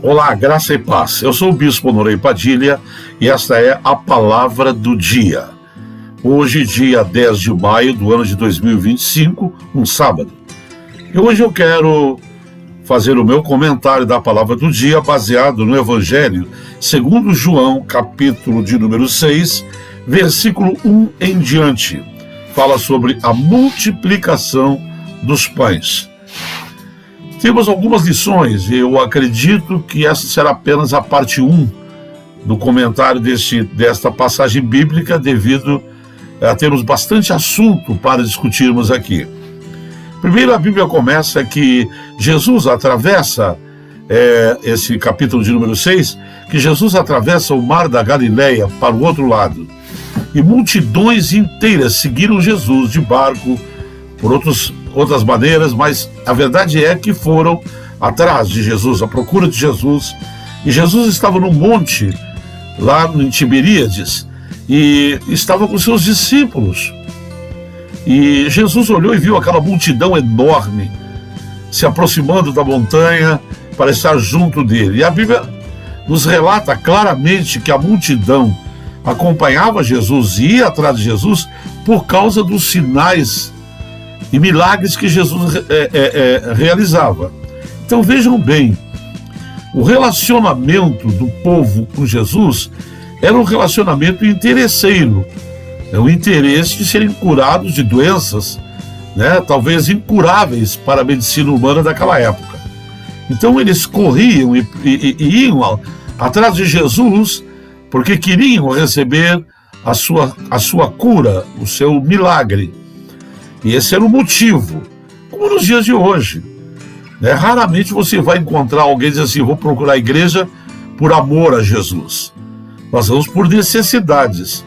Olá, graça e paz. Eu sou o Bispo Honorei Padilha e esta é a Palavra do Dia. Hoje, dia 10 de maio do ano de 2025, um sábado. E hoje eu quero fazer o meu comentário da Palavra do Dia baseado no Evangelho segundo João, capítulo de número 6, versículo 1 em diante. Fala sobre a multiplicação dos pães. Temos algumas lições e eu acredito que essa será apenas a parte 1 do comentário desta passagem bíblica, devido a termos bastante assunto para discutirmos aqui. Primeiro, a Bíblia começa que Jesus atravessa, esse capítulo de número 6, que Jesus atravessa o mar da Galileia para o outro lado. E multidões inteiras seguiram Jesus de barco, por outras maneiras, mas a verdade é que foram atrás de Jesus, à procura de Jesus. E Jesus estava no monte, lá em Tiberíades, e estava com seus discípulos. E Jesus olhou e viu aquela multidão enorme se aproximando da montanha para estar junto dele. E a Bíblia nos relata claramente que a multidão acompanhava Jesus e ia atrás de Jesus por causa dos sinais e milagres que Jesus realizava. Então vejam bem, o relacionamento do povo com Jesus era um relacionamento interesseiro, o interesse de serem curados de doenças, talvez incuráveis para a medicina humana daquela época. Então eles corriam e iam atrás de Jesus porque queriam receber a sua cura, o seu milagre. E esse era o motivo, como nos dias de hoje. Raramente você vai encontrar alguém dizendo assim: vou procurar a igreja por amor a Jesus. Nós vamos por necessidades,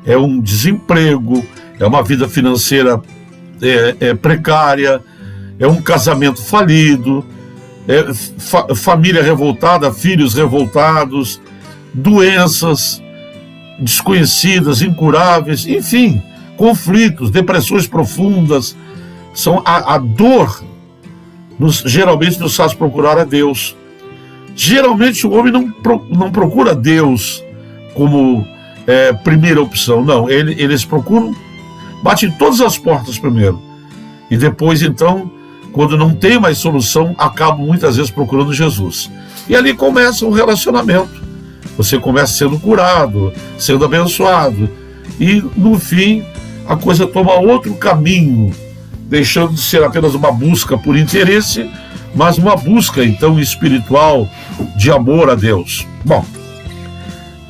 É um desemprego, é uma vida financeira precária, é um casamento falido, família revoltada, filhos revoltados, doenças desconhecidas, incuráveis, enfim, conflitos, depressões profundas. A dor geralmente nos faz procurar a Deus. Geralmente o homem não procura Deus como primeira opção, não. Eles procuram, batem todas as portas primeiro, e depois então, quando não tem mais solução, acabam muitas vezes procurando Jesus. E ali começa um relacionamento. Você começa sendo curado, sendo abençoado, e no fim a coisa toma outro caminho, deixando de ser apenas uma busca por interesse, mas uma busca então espiritual de amor a Deus. Bom,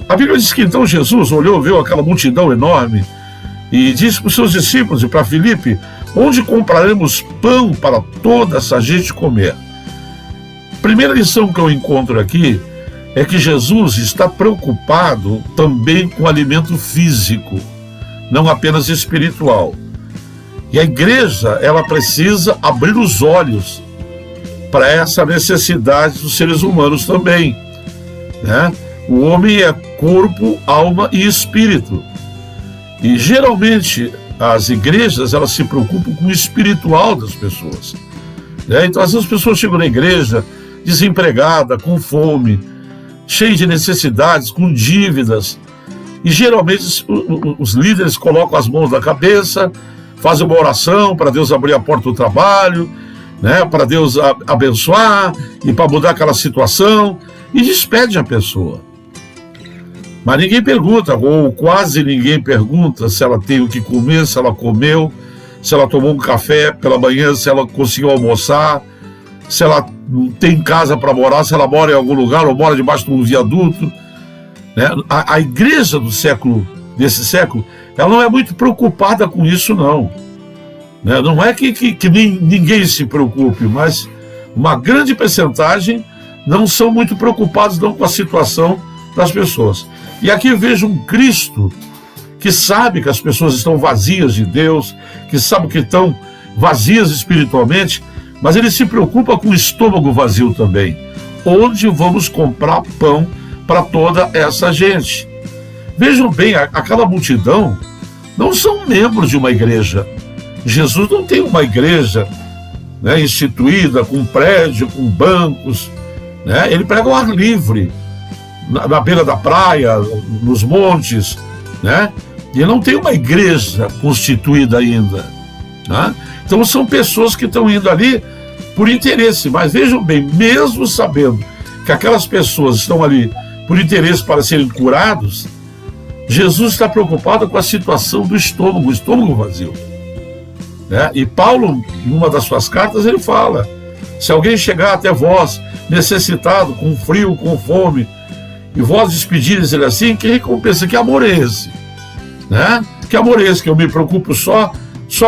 a Bíblia diz que então Jesus olhou, viu aquela multidão enorme e disse para os seus discípulos e para Filipe: onde compraremos pão para toda essa gente comer? Primeira lição que eu encontro aqui é que Jesus está preocupado também com o alimento físico, não apenas espiritual. E a igreja, ela precisa abrir os olhos para essa necessidade dos seres humanos também, O homem é corpo, alma e espírito. E geralmente as igrejas, elas se preocupam com o espiritual das pessoas, Então às vezes as pessoas chegam na igreja desempregada, com fome, cheia de necessidades, com dívidas, e geralmente os líderes colocam as mãos na cabeça, fazem uma oração para Deus abrir a porta do trabalho, para Deus abençoar e para mudar aquela situação, e despede a pessoa. Mas ninguém pergunta, ou quase ninguém pergunta, se ela tem o que comer, se ela comeu, se ela tomou um café pela manhã, se ela conseguiu almoçar, se ela tem casa para morar, se ela mora em algum lugar ou mora debaixo de um viaduto. A igreja desse século, ela não é muito preocupada com isso, não. Não é que ninguém se preocupe, mas uma grande percentagem não são muito preocupados não com a situação das pessoas. E aqui eu vejo um Cristo que sabe que as pessoas estão vazias de Deus, que sabe que estão vazias espiritualmente, mas ele se preocupa com o estômago vazio também. Onde vamos comprar pão para toda essa gente? Vejam bem, aquela multidão não são membros de uma igreja. Jesus não tem uma igreja instituída com prédio, com bancos, né? Ele prega ao ar livre, na beira da praia, nos montes, né? E não tem uma igreja constituída ainda, né? Então são pessoas que estão indo ali por interesse, mas vejam bem, mesmo sabendo que aquelas pessoas estão ali por interesse para serem curados, Jesus está preocupado com a situação do estômago, o estômago vazio, né? E Paulo, em uma das suas cartas, ele fala: se alguém chegar até vós necessitado, com frio, com fome, e vós despedires ele assim, que recompensa, que amor é esse? Né? Que amor é esse que eu me preocupo só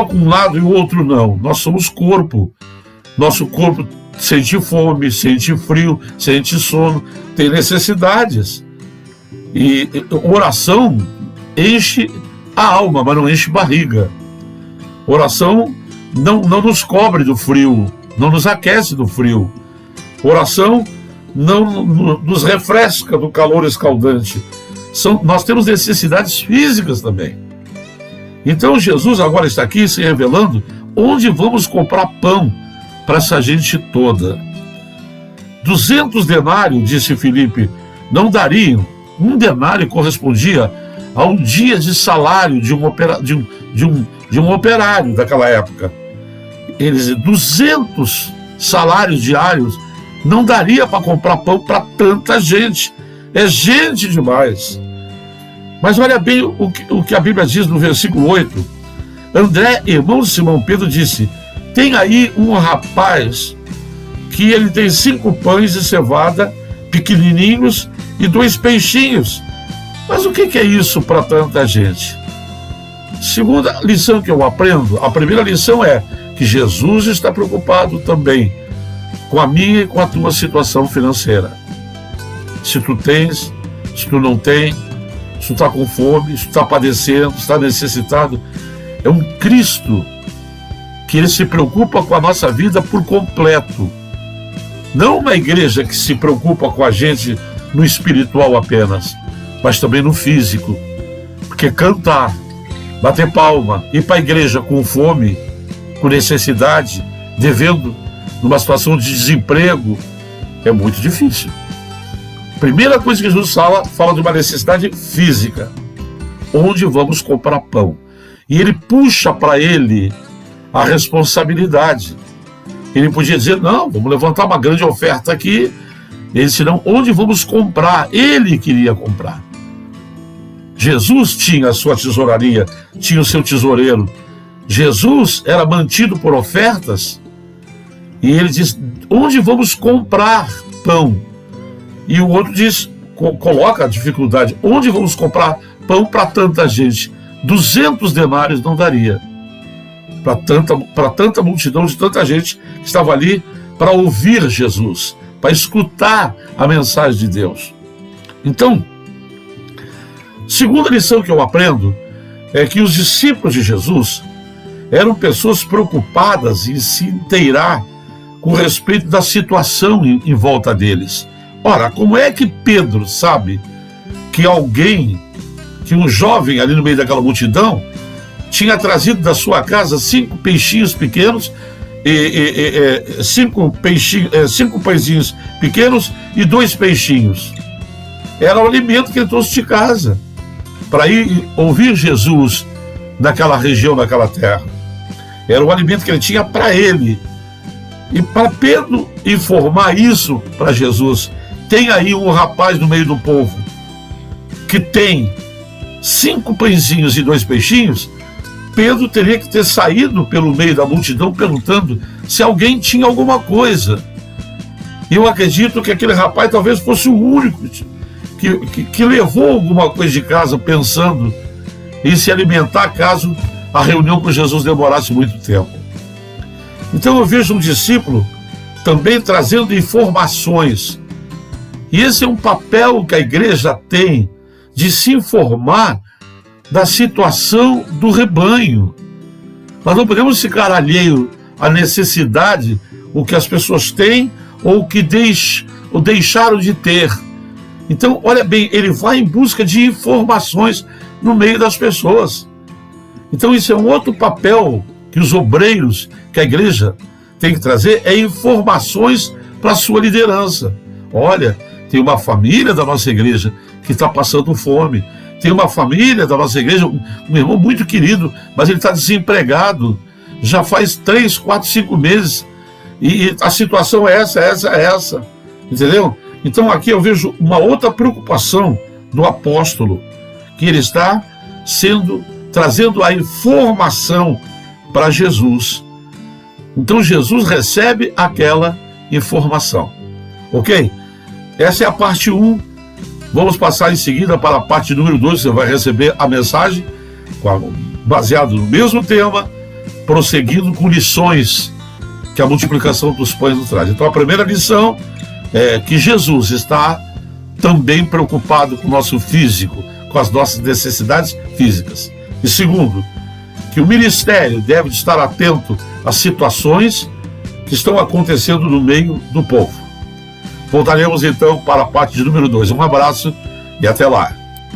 com um lado e o outro não? Nós somos corpo. Nosso corpo sente fome, sente frio, sente sono, tem necessidades. E oração enche a alma, mas não enche barriga. Oração não nos cobre do frio, não nos aquece do frio. Oração não nos refresca do calor escaldante. Nós temos necessidades físicas também. Então Jesus agora está aqui se revelando onde vamos comprar pão para essa gente toda. 200 denários, disse Filipe, não dariam. Um denário correspondia a um dia de salário de um operário daquela época. 200 salários diários não daria para comprar pão para tanta gente. É gente demais. Mas olha bem o que a Bíblia diz no versículo 8. André, irmão de Simão Pedro, disse: tem aí um rapaz que ele tem 5 pães de cevada pequenininhos e 2 peixinhos. Mas o que é isso para tanta gente? Segunda lição que eu aprendo, a primeira lição é que Jesus está preocupado também com a minha e com a tua situação financeira. Se tu tens, se tu não tem, se tu está com fome, se tu está padecendo, se está necessitado, é um Cristo que ele se preocupa com a nossa vida por completo. Não uma igreja que se preocupa com a gente no espiritual apenas, mas também no físico. Porque cantar, bater palma, ir para a igreja com fome, com necessidade, devendo, numa situação de desemprego, é muito difícil. Primeira coisa que Jesus fala de uma necessidade física. Onde vamos comprar pão? E ele puxa para ele a responsabilidade. Ele podia dizer: não, vamos levantar uma grande oferta aqui. Ele disse: não, onde vamos comprar? Ele queria comprar. Jesus tinha a sua tesouraria, tinha o seu tesoureiro. Jesus era mantido por ofertas. E ele diz: onde vamos comprar pão? E o outro diz, coloca a dificuldade: onde vamos comprar pão para tanta gente? 200 denários não daria para tanta multidão de tanta gente que estava ali para ouvir Jesus, para escutar a mensagem de Deus. Então, segunda lição que eu aprendo é que os discípulos de Jesus eram pessoas preocupadas em se inteirar com respeito da situação em volta deles. Ora, como é que Pedro sabe que um jovem ali no meio daquela multidão tinha trazido da sua casa 5 peixinhos pequenos, 5 pãezinhos pequenos e 2 peixinhos? Era o alimento que ele trouxe de casa para ir ouvir Jesus naquela região, naquela terra. Era o alimento que ele tinha para ele. E para Pedro informar isso para Jesus: tem aí um rapaz no meio do povo que tem 5 pãezinhos e 2 peixinhos. Pedro teria que ter saído pelo meio da multidão perguntando se alguém tinha alguma coisa. E eu acredito que aquele rapaz talvez fosse o único que levou alguma coisa de casa pensando em se alimentar caso a reunião com Jesus demorasse muito tempo. Então eu vejo um discípulo também trazendo informações. E esse é um papel que a igreja tem, de se informar da situação do rebanho. Nós não podemos ficar alheio à necessidade, o que as pessoas têm ou que deixaram de ter. Então, olha bem, ele vai em busca de informações no meio das pessoas. Então isso é um outro papel que os obreiros, que a igreja tem que trazer, é informações para a sua liderança. Olha, tem uma família da nossa igreja que está passando fome. Tem uma família da nossa igreja, um irmão muito querido, mas ele está desempregado. Já faz 3, 4, 5 meses. E a situação é essa. Entendeu? Então aqui eu vejo uma outra preocupação do apóstolo, que ele está trazendo a informação para Jesus. Então Jesus recebe aquela informação. Ok? Essa é a parte 1. Vamos passar em seguida para a parte número 2. Você vai receber a mensagem baseado no mesmo tema, prosseguindo com lições que a multiplicação dos pães nos traz. Então a primeira lição é que Jesus está também preocupado com o nosso físico, com as nossas necessidades físicas. E segundo, que o ministério deve estar atento às situações que estão acontecendo no meio do povo. Voltaremos então para a parte de número 2. Um abraço e até lá.